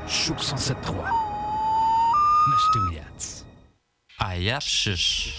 Chouk 107.3. Mestouillats. Ayap shish.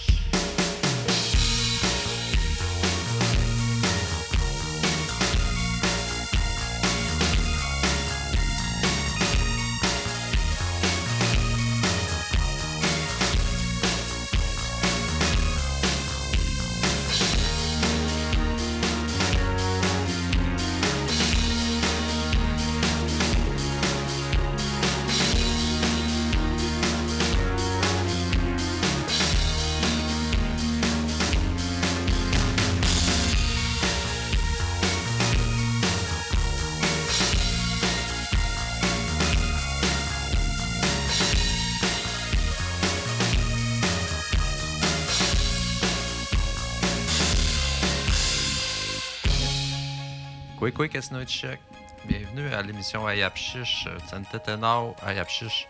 Quick Esnoitchek. Bienvenue à l'émission Ayapchish. Santetenau Ayapchish.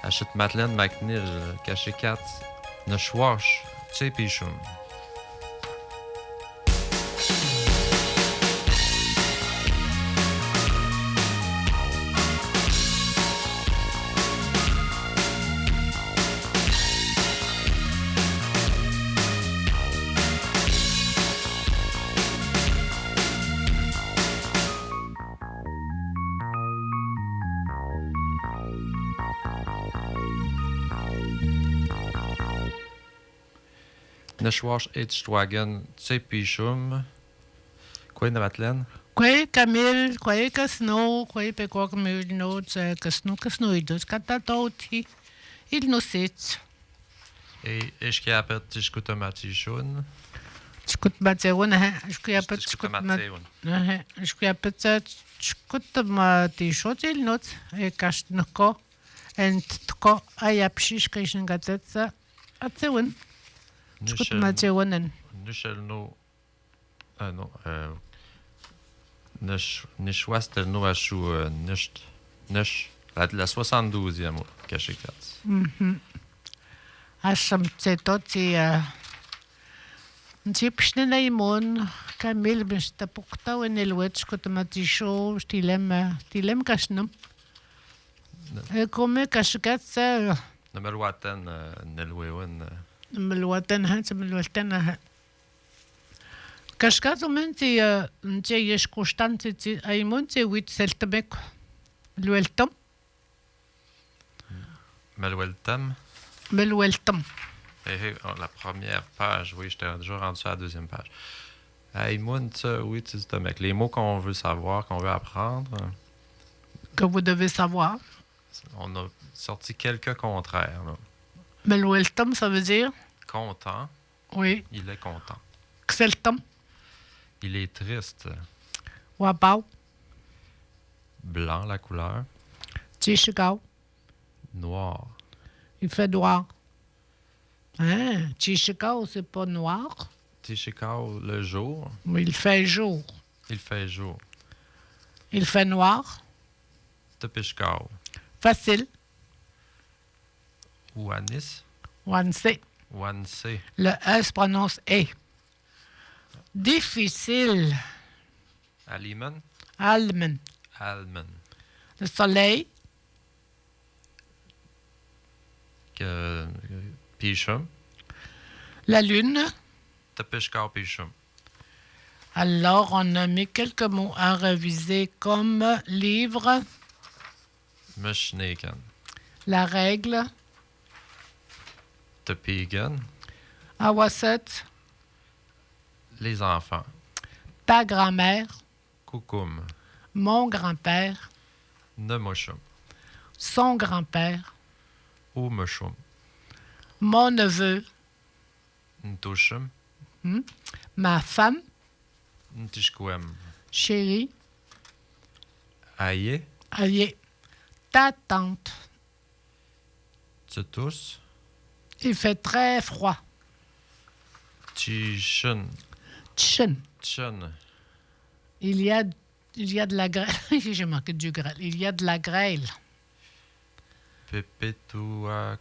Achète Madeleine McNeil, Caché 4, Neshwash, Tsepichum. Neshwash H-Wagon, Tsepichum. Quoi, Madeleine? Quoi, Camille, quoi, Casno, quoi, Pequoc, Mulno, Casnoidos, Catatoti, il nous sait. Et je qui appelle Tishkutamatichun. Tishkutmateun, je qui appelle Tishkutamatichun. Je qui appelle Tishkutamatichun, il nous, et Casnoko, et Tko, Ayapshish, Krishngatetsa, Atseun. Tishkutmateun. Nishelno. Ah non, Nishwa, c'était le nom à chou, Nish, la 72e, Caché 4. Asham Tsetoti, Tipshnelaimon, Camille, Bestapukta, and Elwetch, Cotomatisho, Stilem Cashnum. Come Cashcats, Namelwatan, Nelwewen. Melwatan Hans, Melwatan. Cashcasumenti, Jayish Costanti, Aimonte with Seltabec, Lueltom. Melweltam. Melweltom. La première page, oui, j'étais déjà rendu à la deuxième page. Hey, ça, oui, tu sais, mec, les mots qu'on veut savoir, qu'on veut apprendre. Que vous devez savoir. On a sorti quelques contraires. Melweltom, ça veut dire? Content. Oui. Il est content. Xeltom. Il est triste. Wabao. Blanc, la couleur. Tishigao. Noir. Il fait noir. Hein? Tishigao, c'est pas noir? Tishikao, le jour. Mais il fait jour. Il fait jour. Il fait noir. Tepishkao. Facile. Ouanis. Wanse. Wanse. Le E se prononce E. Difficile. Aliman. Almen. Alman. Le soleil. Pichum. La lune. Tepishkao Pichum. Alors, on a mis quelques mots à réviser comme livre, Mishnaken. la règle, Tepigan. Awaset, Les enfants. ta grand-mère, Koukoum. mon grand-père, Nemoshum. son grand-père, Oumoshum. mon neveu, Ntoshum. ma femme, Ntishkouem. chérie, Aye. allié, ta tante. Tsutus. Il fait très froid. Tishun. Tchun. Tchun. Il y a de la grêle. J'ai manqué du grêle. Il y a de la grêle. Pepetua.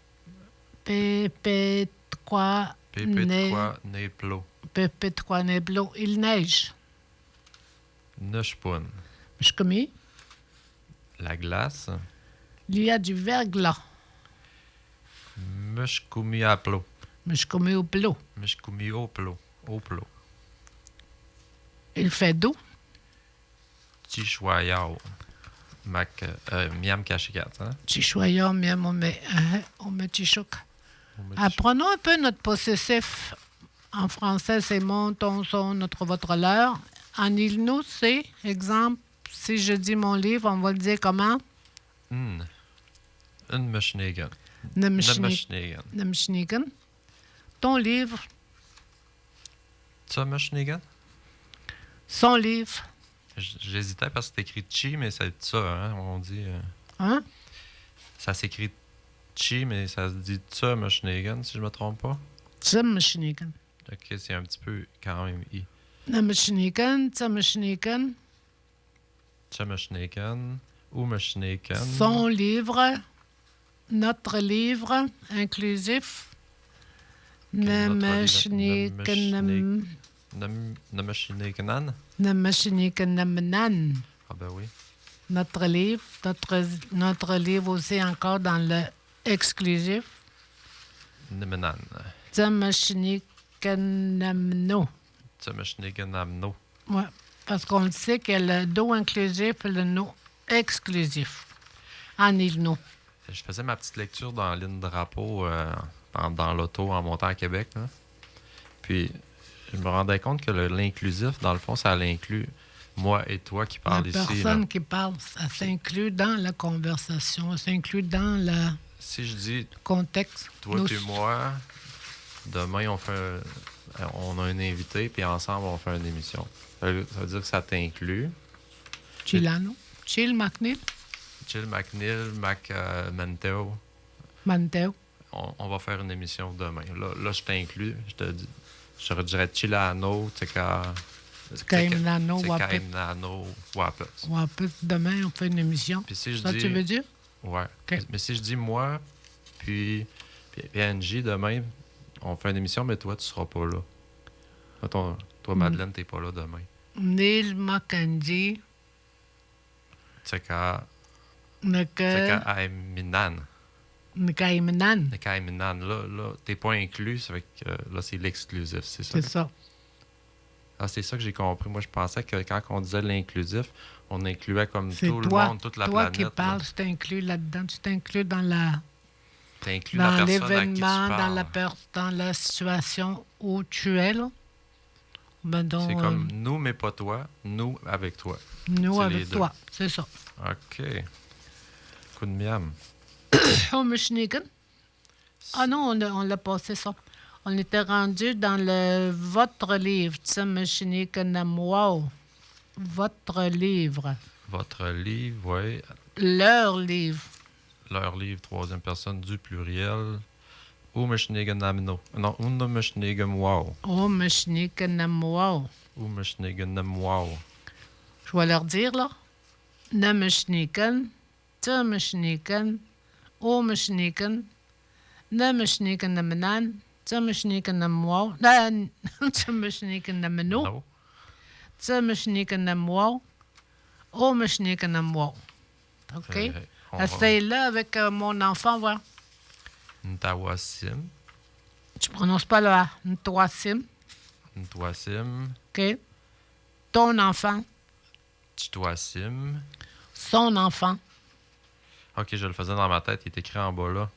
Pépé, quoi, Pepetquoa Neplo. Pépé, quoi, neblo. Il neige. Neshpun. Je commis. La glace. Il y a du verglas. Mishkumiaplo. Mishkomioplo. Mishkumioplo. Oplo. Il fait doux. Tishwayao. Miam kashikat, hein? Chichoya, miam, on met chichouk. Apprenons un peu notre possessif. En français, c'est mon, ton, son, notre, votre, leur. En il-nous, c'est, exemple, si je dis mon livre, on va le dire comment? Une machinigan. Nemshnigan. Ton livre. Ça, machinigan? Son livre. J'hésitais parce que c'est écrit chi, mais c'est ça, hein? On dit. Hein? Ça s'écrit chi, mais ça se dit ça, machinigan, si je me trompe pas. Nemshnigan. Ok, c'est un petit peu quand même i. Nemshnigan, Tsamshnigan. Chamashnigan ou machinigan. Son livre. Notre livre inclusif. Nemshnigan. Namashiniganan? Nemshnigan. Ah ben oui. Notre livre. Notre livre aussi encore dans le exclusif. Nemenan. Tsamshniganamno. Chamashniganamno. Ouais, parce qu'on le sait qu'il y a le do inclusif et le no exclusif. En il-nous. Je faisais ma petite lecture dans la ligne drapeau dans l'auto en montant à Québec. Là. Puis je me rendais compte que l'inclusif, dans le fond, ça l'inclut moi et toi qui parlent ici. La personne là. qui parle, ça s'inclut dans la conversation, ça s'inclut dans le Si je dis contexte. toi et moi, demain on a un invité, puis ensemble on fait une émission. Ça veut dire que ça t'inclut. Chilano. Chill McNeil. Chill McNeil, Manteo. Manteo. On va faire une émission demain. Là je t'inclus. Je te dirais Chilano, Kaimnano, Wapet. Kaimnano, Wapet. Wapet, demain, on fait une émission. Puis si je Ça, dis, tu veux dire? Ouais. Okay. Mais si je dis moi, puis Angie, demain, on fait une émission, mais toi, tu seras pas là. Toi, Madeleine, t'es pas là demain. Neil Makanji. Tseka Naka. Aiminan. Nakaiminan. Là, t'es pas inclus, ça fait que là, c'est l'exclusif, c'est ça? C'est ça. Ah, c'est ça que j'ai compris. Moi, je pensais que quand on disait l'inclusif, on incluait comme c'est tout toi, le monde, toute la toi planète. Toi qui parles, là. tu t'inclus là-dedans. Tu t'inclus dans la... T'inclus dans la personne à qui tu l'événement, parles. dans la situation où tu es, là. Ben donc, C'est comme nous, mais pas toi. Nous avec toi. nous c'est avec toi, c'est ça. OK. Coup de miam. Oh, Michigan. Ah non, on l'a passé ça. On était rendu dans le votre livre. Tu sais, Michigan, wow. Votre livre. Votre livre, oui. Leur livre. Leur livre, troisième personne du pluriel. Ou Meshneganamno. Non, Unno Meshnegamwao. Oh, Michigan, wow. Ou Meshneganamwao. Je vais leur dire, là. Na Michigan, tu Michigan, oh Michigan, na Michigan, na Menan, tu Michigan, na wow. Tu Michigan, na Meno. No. Tu Michigan, na wow. Oh Michigan, na wow. OK? Essaye-le avec mon enfant, voir. Ntawasim. Tu prononces pas le A. Ntoasim. Ntwasim. OK? Ton enfant. Titwasim. Son enfant. OK, je le faisais dans ma tête. Il est écrit en bas là.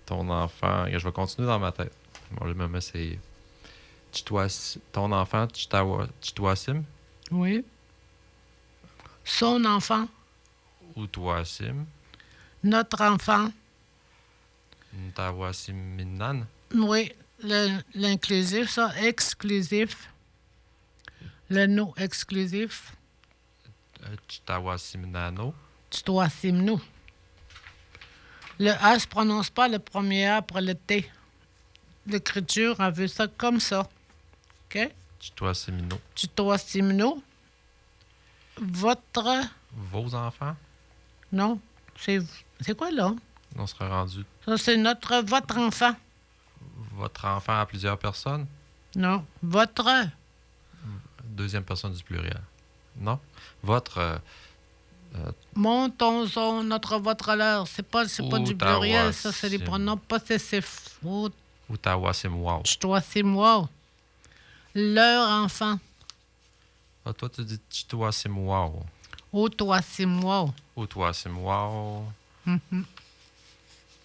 Ton enfant. Je vais continuer dans ma tête. Bon, là, même c'est. Ton enfant, Titwasim. Oui. Son enfant. Ou Twasim. Notre enfant. Ntawasim Minnan. Oui, l'inclusif, ça, exclusif. Le nom exclusif, Titawasim Nano. Titoasimnou. Le A ne se prononce pas le premier A après le T. L'écriture a vu ça comme ça. OK? Titoasimino. Titoasimnou. Votre... Vos enfants? Non, c'est quoi là? On sera rendu. Ça, c'est votre enfant. Votre enfant à plusieurs personnes? Non, votre... Deuxième personne du pluriel. Non? Votre... Montons notre leur. C'est pas du pluriel, ça, c'est des pronoms possessifs. Utawasimwao. Ch'toasimwao. Leur enfant. Ah, toi, tu dis Ch'toasimwao. Otoasimwao. Otoasimwao. Mhm.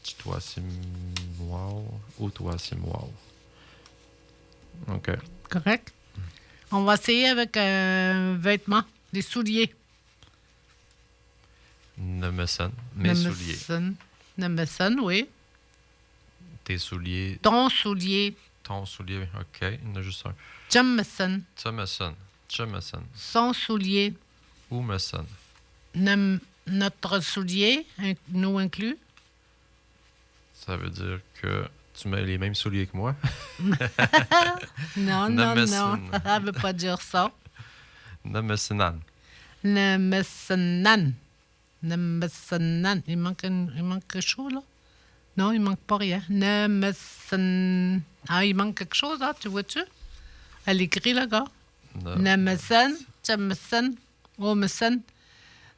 Ch'toasimwao. Otoasimwao. OK. Correct? On va essayer avec un vêtement, des souliers. Nemeson. Mes souliers. Nemeson, oui. Tes souliers. Ton soulier. Ton soulier. OK. Il y en a juste un. Jameson. Jameson. Jameson. Son soulier. Oumeson. Notre soulier, nous inclus. Ça veut dire que tu mets les mêmes souliers que moi. Non, ça ne veut pas dire ça. Nemesonan. Nemesonan. Il manque quelque chose, là? Non, il manque pas rien. Nemeson. Ah, il manque quelque chose, là, tu vois-tu? Elle écrit, là, gars. Nemeson, Jameson, Omeson,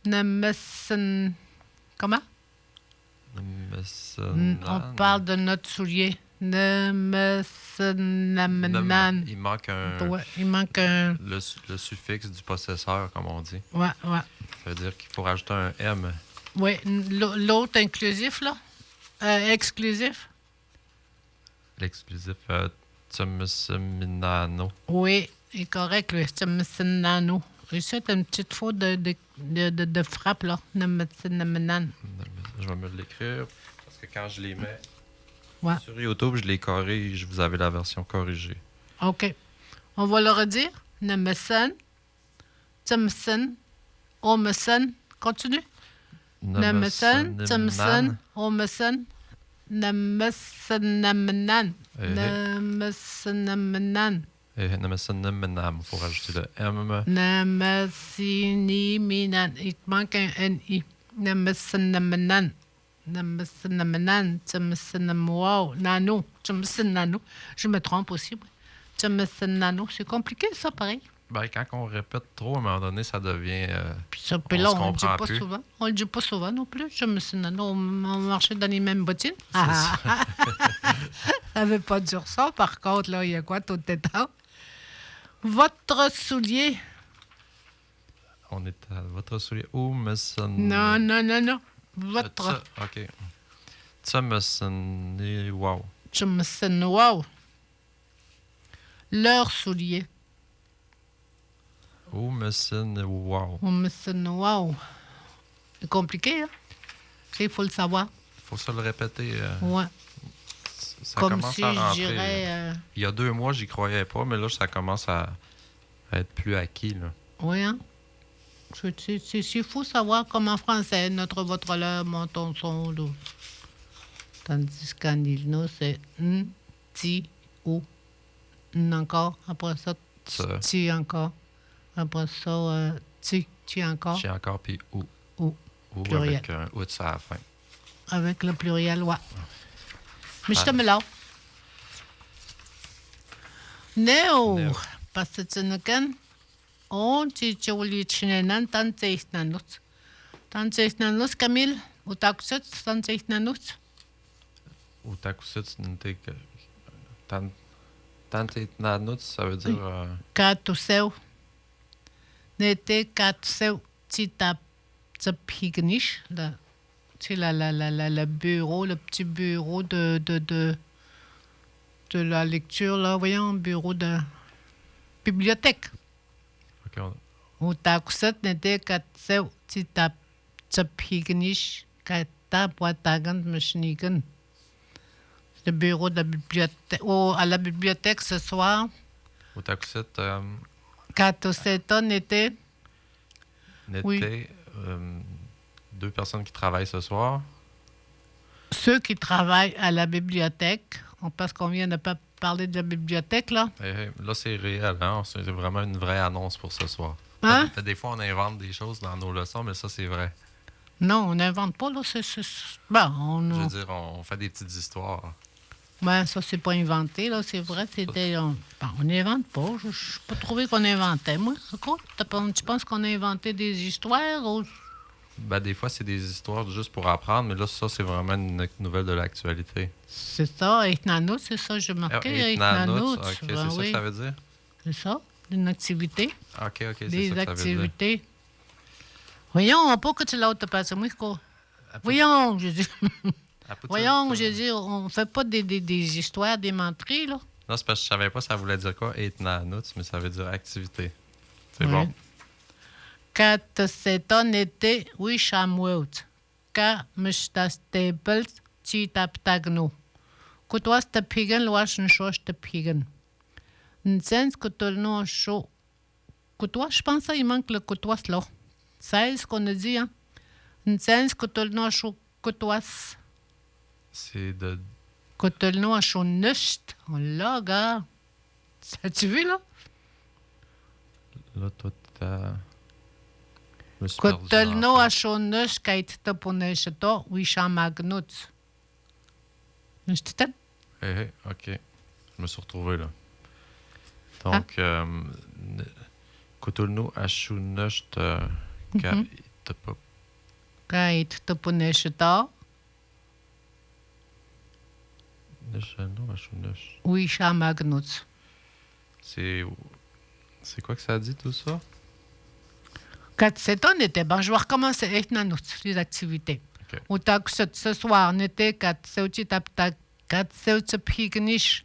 Nemeson. Comment? On parle de notre soulier. Nemesonamenan. Il manque un... Ouais, il manque un... Le suffixe du possesseur, comme on dit. Ouais. Ça veut dire qu'il faut rajouter un M. Oui, l'autre inclusif, là. Exclusif. L'exclusif, Tsumiseminano. Oui, il est correct, le Tsumiseminano. Ici, c'est une petite faute de frappe, là. Nemesonamenan. Je vais me l'écrire, parce que quand je les mets ouais. sur YouTube, je les corrige. Vous avez la version corrigée. OK. On va le redire. Nemeson, Tsumisin, Omeson. Continue. Nemeson, Tsumisin, Omeson, Nemesonamenan. Nemesonamenan. Nemesonamenam, il faut rajouter le M. Nemesoniminan. Il te manque un N-I. Nemesonamenan. Nemesonamenan. Tsumisinamwao. Nano. Tsumisinano. Je me trompe aussi. Tsumisinano. C'est compliqué, ça, pareil. Ben, quand on répète trop, à un moment donné, ça devient... Puis là, on ne le dit pas souvent. On le dit pas souvent non plus. Tsumisinano. On marchait dans les mêmes bottines. Ça ne veut pas dire ça. Par contre, là, il y a quoi, tout état? Votre soulier. On est à votre soulier. Où me sonne... Non. Votre. OK. Ça me sonne... Wow. Wow. Leur soulier. Où me sonne... Wow. Wow. C'est compliqué, hein? Il faut le savoir. Il faut se le répéter. Ouais. Ça comme commence si à je rentrer. dirais... Il y a 2 mois, j'y croyais pas, mais là, ça commence à être plus acquis. Là. Oui, hein? Il faut savoir comme en français, notre, votre, leur, mon, ton, son, l'eau. Tandis qu'en ilno, c'est ti, ou, encore. Après ça, ti encore. Après ça, ti encore. Ti encore, puis ou. Ou. Pluriel. Avec un out à la fin. Avec le pluriel, ouais. Mais je te mets là. Neo. Parce que tu ne connais on ti choli chinenan tan nanus. Tan nanus, Camille. Ou takusut, tan nanus. Ou takusut, tan nanus, ça veut dire. Katuseu. Nete katuseu. Ti tap. Pignish. Tu sais, le bureau, le petit bureau de la lecture, là, voyons, bureau de bibliothèque. OK. Ou ta cousette n'était qu'à ta pigniche, qu'à ta boîte à gants, machinigan. Le bureau de la bibliothèque. À la bibliothèque ce soir. Ou ta cousette. Katoseta n'était. Oui. 2 personnes qui travaillent ce soir. Ceux qui travaillent à la bibliothèque, parce qu'on vient de pas parler de la bibliothèque, là. Là, c'est réel, hein? C'est vraiment une vraie annonce pour ce soir. Hein? Des fois, on invente des choses dans nos leçons, mais ça, c'est vrai. Non, on n'invente pas, là. Bon, Je veux dire, on fait des petites histoires. Ben, ça, c'est pas inventé, là. C'est vrai, c'était... on n'invente pas. Je n'ai pas trouvé qu'on inventait, moi. Tu penses qu'on a inventé des histoires ou... Ben, des fois, c'est des histoires juste pour apprendre, mais là, ça, c'est vraiment une nouvelle de l'actualité. C'est ça, Ethnanout, c'est ça, j'ai marqué. Ethnanout, Ethnanout, OK, c'est ben ça que oui. ça veut dire? C'est ça, une activité. OK, c'est ça Des que ça veut dire. activités. Voyons, pas que tu l'as passé, moi, quoi. Voyons, je dis. Voyons, je dis, on fait pas des histoires, des menteries, là. Non, c'est parce que je savais pas ça voulait dire quoi, Ethnanout, mais ça veut dire activité. C'est Ouais. bon. Kat seton était wishamwout. Ka mstastapel titaptagno. Kutwas te pigen loas un chose te pigen. Nsens kutolno chaud. Kutwas, je pense qu'il manque le kutwas là. C'est ce qu'on a dit, hein. Nsens kutolno chaud kutwas. C'est de... Kutolno chaud nust. On l'a, gars. As-tu vu, là? Là, toi, t'as... Je me suis perdu dans Kutolno la chaud nust kait te ponecheto wishamagnut. C'était OK. Je me suis retrouvé, là. Donc, Kutulnu Ashunush t'as pas... kait te ponecheto Neshanu Ashunush. wishamagnut. C'est quoi que ça dit, tout ça? Quand c'est on était, bon, je vais recommencer avec les activités. OK. Autant que ce soir, on était quand c'est au pignish,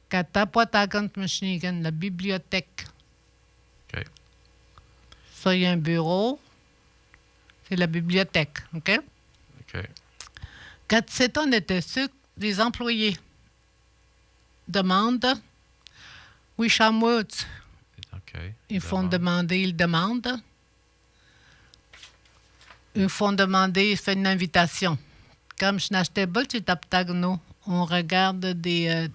quand t'as pas ta grande machine, la bibliothèque. OK. Ça, il y a un bureau, c'est la bibliothèque, OK? OK. Quand c'est on était, ceux, les employés demandent, oui, chamouts, OK. ils font demander, ils demandent. Ils font demander, ils font une invitation. Comme je n'achetais pas, tu tapes Tagno. On regarde des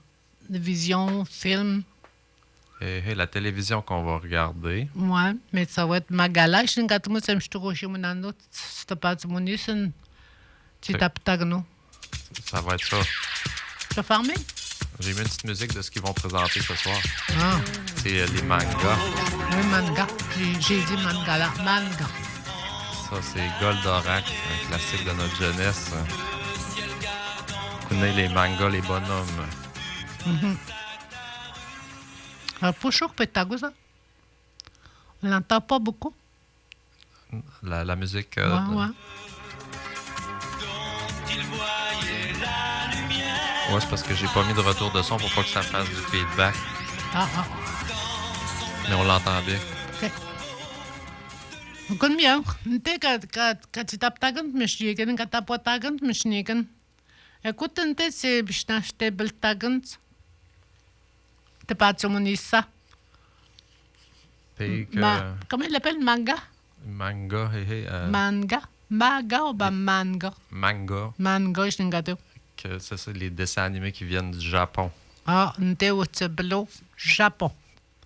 visions, films. La télévision qu'on va regarder. Ouais, mais ça va être Magala. Je ne sais pas si je suis chez mon autre. Si tu pas de mon tu tapes Tagno. Ça va être ça. Tu vas fermer? J'ai mis une petite musique de ce qu'ils vont présenter ce soir. Ah, C'est les mangas. oui, manga. J'ai dit Mangala. Manga. Ça, c'est Goldorak, un classique de notre jeunesse. Vous connaissez les mangas, les bonhommes. Faut chaud que tu ça. On n'entend pas beaucoup. La musique. Ouais. Ouais, c'est parce que j'ai pas mis de retour de son pour pas que ça fasse du feedback. Ah. Mais on l'entend bien. OK. Kun miał. Ty kad tap tagant machnigen, kad tap tagant machnigen. Écoute, c'est bishnachte bel tagant. Te pas ça. Puis que... Comment il l'appelle, manga? Manga, Manga? Maga ou manga? Manga. Manga, je n'ai pas. Que c'est les dessins animés qui viennent du Japon. Ah, n'était au tableau Japon.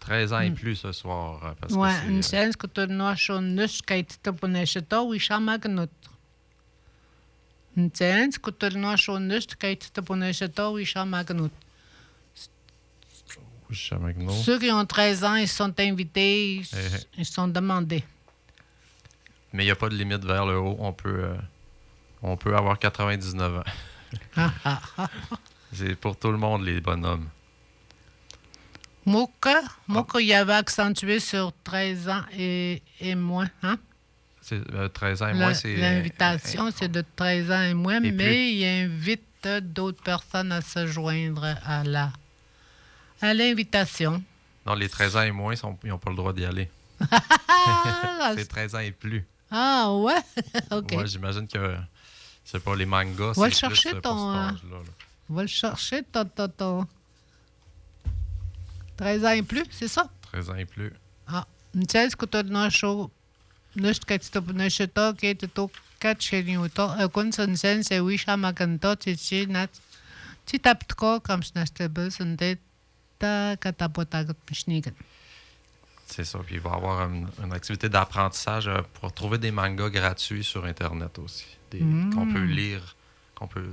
13 ans et plus ce soir. Parce ouais, que une scène que tu n'as pas nus kait te ponecheto, oui, chamagnut. Une scène que tu n'as pas nus kait te ponecheto, oui, chamagnut. Ceux qui ont 13 ans, ils sont invités, ils sont demandés. Mais il n'y a pas de limite vers le haut. On peut avoir 99 ans. C'est pour tout le monde, les bonhommes. Moka, il y avait accentué sur 13 ans et moins. Hein? 13 ans et moins, c'est... L'invitation, c'est de 13 ans et moins, mais il invite d'autres personnes à se joindre à l'invitation. Non, les 13 ans et moins, ils n'ont pas le droit d'y aller. C'est 13 ans et plus. Ah, ouais? OK. Ouais, j'imagine que, c'est pas les mangas, va c'est chercher plus ton, pour cet âge-là. Va le chercher, ton... 13 ans et plus, c'est ça? 13 ans et plus. Ah, une chose que tu as dans le show, nous, quand tu as acheté, qui est tout 4 chez nous, quand c'est une scène, c'est oui, ça m'a canté, tu tapes quoi comme je n'achetais pas, c'est quand tu as pas ta gâte. C'est ça. Puis il va y avoir une activité d'apprentissage pour trouver des mangas gratuits sur Internet aussi. Qu'on peut lire,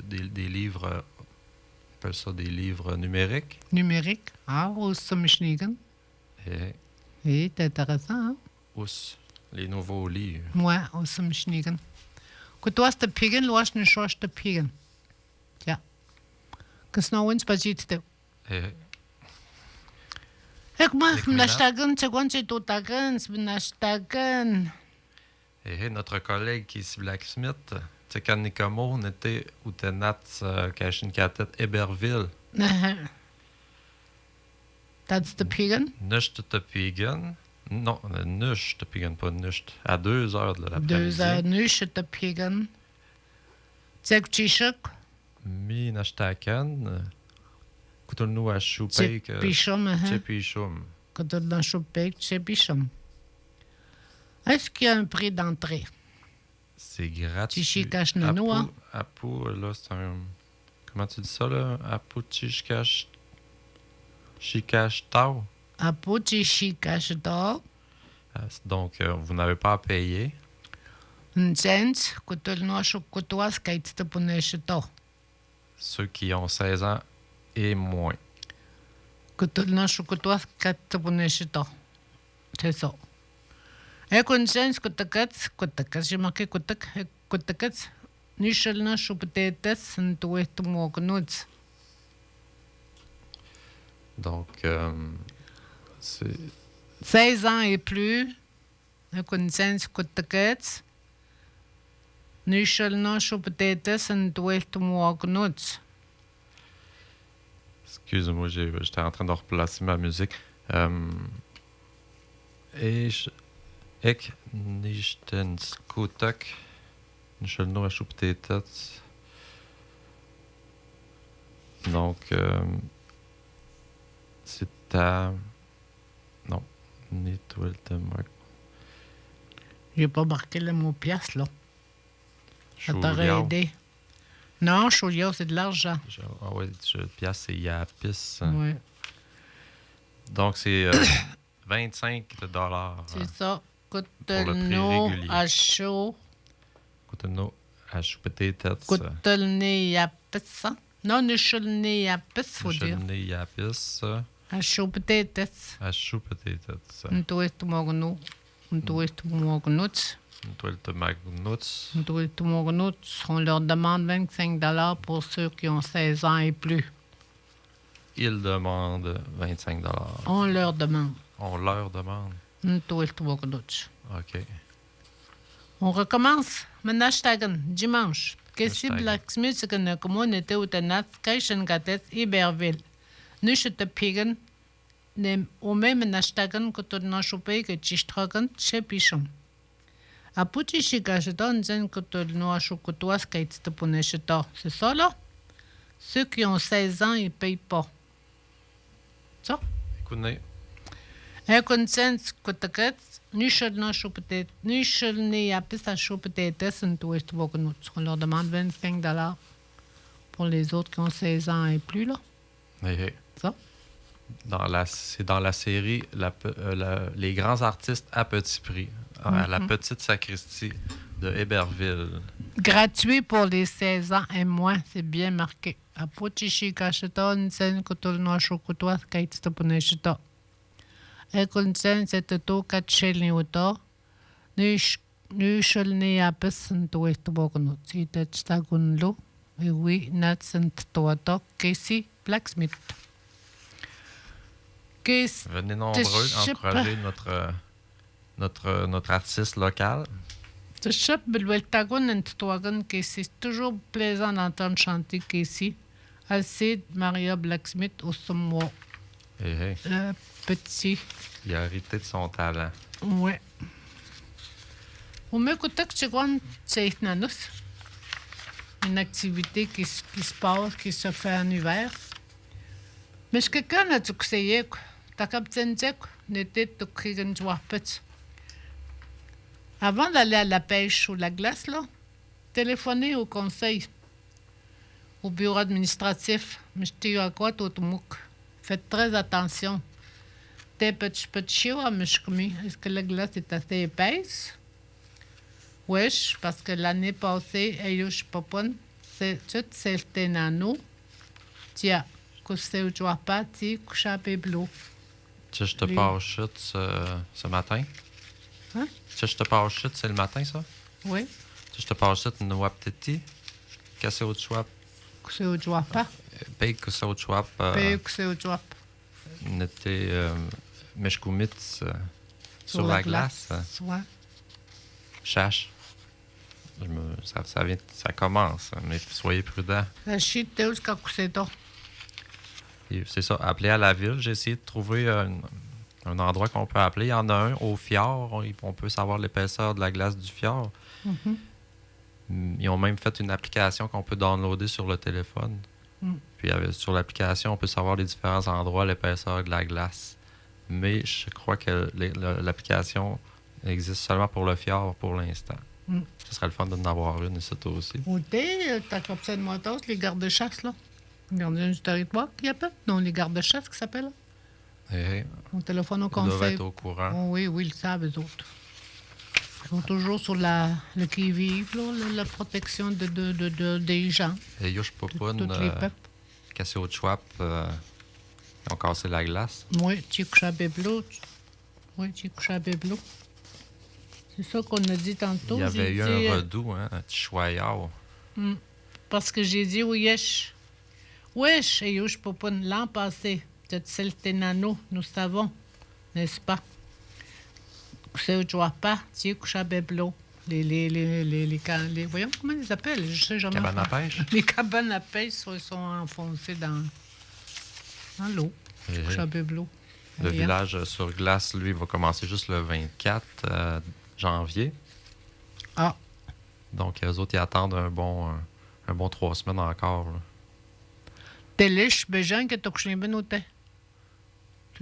des livres, on appelle ça des livres numériques. Numérique? Ah, au Summischnigen. Et c'est intéressant, hein? Ous. Les nouveaux lits. Ouais, au Sumschnigen. Kutuas de pigen, loas ne shosh de pigen. Ja. Gesnauwens bajit de. Eh, Ik mag Ik me meen nashtagen, segwantje totagen, nashtagen. notre collègue qui est ici Blacksmith, tu sais, quand Nicomo, on était au Tenat Kashinkatet Héberville. That's the pigen. Nucht te pigen. Non, nucht te pigen, pas nucht. À 2 heures de l'après-midi. 2 heures nush de pigen. Zeg chishuk, Mi nashtaken. Kutulnu à choupé que. pichum, Chepichum. Kutul na choupek, pichum. Est-ce qu'il y a un prix d'entrée? C'est gratuit. Chichikash nanoa. Apu, là, c'est un. Comment tu dis ça, là? Apu chichikash. Chikash tau. Apo chishikash do. Donc, vous n'avez pas à payer. Nsens, kutul no shukutuas kaits de puneshito. Ceux qui ont 16 ans et moins. Kutul no shukutuas kaits de puneshito. C'est ça. Et consens kutakats, j'ai marqué kutakats, nishal na shupetetes, ntuet mognutz. Donc, c'est 16 ans et plus, et consens kutakats, nishal na shupetetes, ntuet mognutz. Excuse-moi, j'étais en train de replacer ma musique. Ik nichten skutak. Nishelno a chouptetats. Donc, c'est à. Non, Nitwell de Mark. J'ai pas marqué le mot pièce, là. Ça t'aurait Chouliao. aidé. Non, Chouliao, c'est de l'argent. Ah ouais, pièce, c'est Yapis. Ouais, Donc, c'est 25 $. c'est ça. Pour le prix Cotelno régulier. à chaud. Kutulno a chouptetats. Cotelné à pisse. Non, nuchelné à pisse, faut dire. Nishelne Yapis. À chaud peut-être. A chouptetats. Ntoest morno. Ntoest mornutz. Nitwell de Magnuts. Ntoest mornutz. On leur demande 25 $ pour ceux qui ont 16 ans et plus. Ils demandent 25 $. On leur demande. On leur demande. Ntoest mornutz. OK. On recommence. Menashtagen, dimanche. Qu'est-ce que Blacksmith, c'est que la communauté au Tenat, Kaishan Gatet, Iberville. Nous, je te pigen, au même Menashtagen que tu n'as chopé que Chistragan, chez Pichon. A Puchi Shikashita, Zen que tu n'as chopé que tu te puneshita. C'est ça, là? Ceux qui ont 16 ans, ils ne payent pas. Ça? Écoutez, Un consens que tu as Nuchelné à piste à chopé on leur demande 25 $ pour les autres qui ont 16 ans et plus, là. Ça? C'est dans la série Les grands artistes à petit prix, à la petite sacristie de Héberville. Gratuit pour les 16 ans et moins, c'est bien marqué. À Pochichi Kacheta, Nsen Kotolno Chokotoa, Kaitsta Puneshita. Et Kunsen, c'est tout Katchelni Uto. Nuchelni Apes, Ntoest Bognut, Sitet Stagunlo, et oui, Natsen Toato, Casey Blacksmith. Venez nombreux encourager notre artiste local. Ce chef Belweltagon et Toagan, Casey, c'est toujours plaisant d'entendre chanter Casey. Alcide Maria Blacksmith au Sommo. Le petit. Il a hérité de son talent. Ouais. On m'écoute que c'est une activité qui se passe, qui se fait en hiver. Mais ce que quelqu'un a dit que c'est t'as capté n'était de créer une joie petit. Avant d'aller à la pêche ou la glace, là, téléphonez au conseil, au bureau administratif. Mais je t'ai eu à quoi, tout le monde. Faites très attention. T'es petit à Mishkumi. Est-ce que la glace est assez épaisse? Oui, parce que l'année passée, Ayush Popon, c'est tout c'était nano. Tiens, que c'est au joie pas, tu couches à bleu. Tu sais, je te passe chute ce matin. Hein? Ça, je te passe chute, c'est le matin, ça? Oui. Ça, je te passe chute, une waptiti, cassé au chouap, C'est au Joapa. bake cassé au chouap, C'est au Joap. n'était meshkumitz sur la glace. Ouais. Chache. Ça commence, mais soyez prudents. La chute, t'es où ce c'est toi? C'est ça, appeler à la ville. J'ai essayé de trouver un endroit qu'on peut appeler. Il y en a un au fjord. On peut savoir l'épaisseur de la glace du fjord. Ils ont même fait une application qu'on peut downloader sur le téléphone. Puis sur l'application, on peut savoir les différents endroits, l'épaisseur de la glace. Mais je crois que l'application existe seulement pour le fjord pour l'instant. Ce serait le fun d'en avoir une, et ça toi aussi. Où t'es, ta copine de motos, les gardes-chasse, là? Les gardiens du territoire, qui appellent? Non, les gardes-chasse, qui s'appellent? Au téléphone au conseil. Ils doivent être conseil. au courant. Oh, oui, ils le savent, eux autres. Ils sont toujours sur le qui-vive, là, la protection des gens. Et Yush Popoun, tous les peuples. cassé au chouap, ils ont cassé la glace. Oui, Tchikoucha-Béblo. Oui, Tchikoucha-Béblo. C'est ça qu'on a dit tantôt. Il y avait eu dit, un redout, hein, un Tchouayao. Parce que j'ai dit Wesh. Wesh, et Yush Popoun, l'an passé, de Tseltenano, nous savons, n'est-ce pas? C'est au Joapa, Tchikoucha-Béblo. Voyons comment ils appellent. Je sais jamais. Cabane à pêche? Les cabanes à pêche sont enfoncées dans l'eau. Chabéblo. Le village sur glace, lui, va commencer juste le 24 janvier. Ah. Donc, eux autres, ils attendent un bon 3 semaines encore. Télish, Béjan, que t'as couché bien au thé.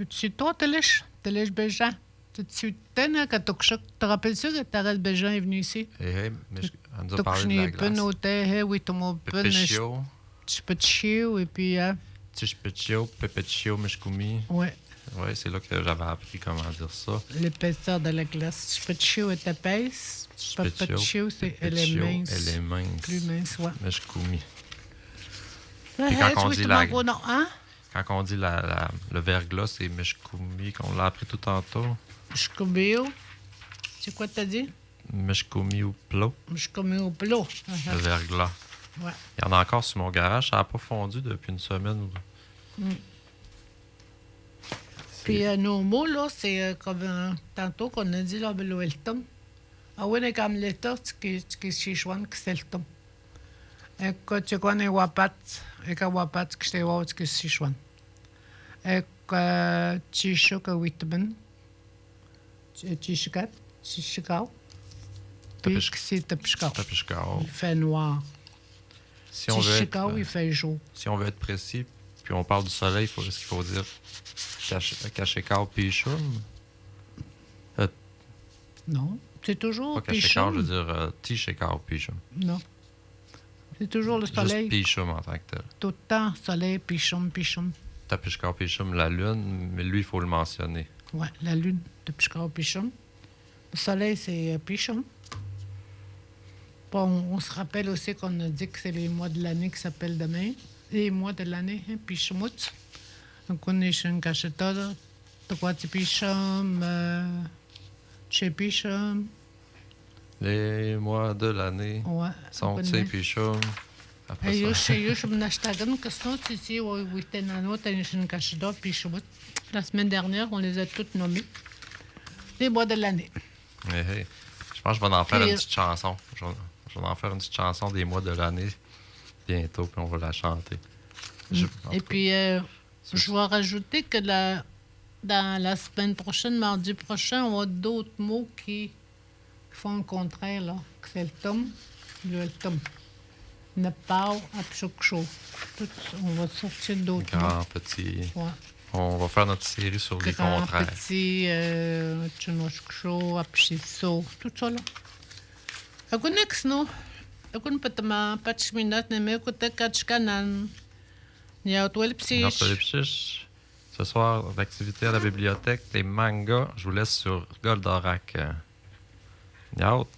Tu toi, Télish? Télish, Béjan. Tu te rappelles-tu que Tarel Béjan est venu ici? Mais on nous a parlé de la glace. Oui, ton mot Pepechio. Chipechio, et puis... Tichpechio, Pepechio, Meshkumi. Oui. Oui, c'est là que j'avais appris comment dire ça. L'épaisseur de la glace. Chipechio est épaisse. Pepechio, elle est mince. Elle est mince. Plus mince, oui. Meshkumi. Puis quand on dit quand on dit le verglas, c'est Meshkumi, qu'on l'a appris tout tantôt. Meshkumi, c'est quoi t'as dit? Meshkumi ou plo. Meshkumi ou plo. Le verglas. Ouais. Il y en a encore sur mon garage. Ça n'a pas fondu depuis une semaine. Puis nos mots, là, c'est comme tantôt qu'on a dit, là, le tom. Ah oui, mais comme l'état, tu sais, chouan, que c'est le tom. Et quand tu connais Wapat, et quand Wapat, que c'est Wapat, que c'est chouan. Et quand tu sais que Whitman, tu sais puis que c'est Tapishkao. Il fait noir. Si on veut il fait jour. Si on veut être précis, puis on parle du soleil, est-ce qu'il faut dire Kachekao Pichum? Non, c'est toujours pas Kachekao, je veux dire Tichekao Pichum. Non. C'est toujours le soleil. Juste Pichum en tant que tel. Tout le temps, soleil, Pichum. Tapishkao Pichum, la lune, mais lui, il faut le mentionner. Oui, la lune, Tapishkao Pichum. Le soleil, c'est Pichum. Bon, on se rappelle aussi qu'on a dit que c'est les mois de l'année qui s'appellent demain. Les mois de l'année, hein, Pichumut. Donc, on est chez un cacheta, là. Tokwati Pichum, chez Pichum. Les mois de l'année sont Tse Pichum. Après ça. La semaine dernière, on les a toutes nommées. Les mois de l'année. Hey. Je pense que je vais en faire une petite chanson. Je vais en faire une petite chanson des mois de l'année bientôt, puis on va la chanter. Et puis, je vais rajouter que dans la semaine prochaine, mardi prochain, on a d'autres mots qui font le contraire, là. Que c'est le tom, le tom. Nepal, Apchoksho. On va sortir d'autres mots. Grand, petit. Ouais. On va faire notre série sur les contraires. Grand, petit, Chunoshksho, Apchiso, tout ça, là. Agunex, non? Agun patama, patchminat, nemekute, kachkanan. Ce soir, l'activité à la bibliothèque, les mangas, je vous laisse sur Goldorak. Out.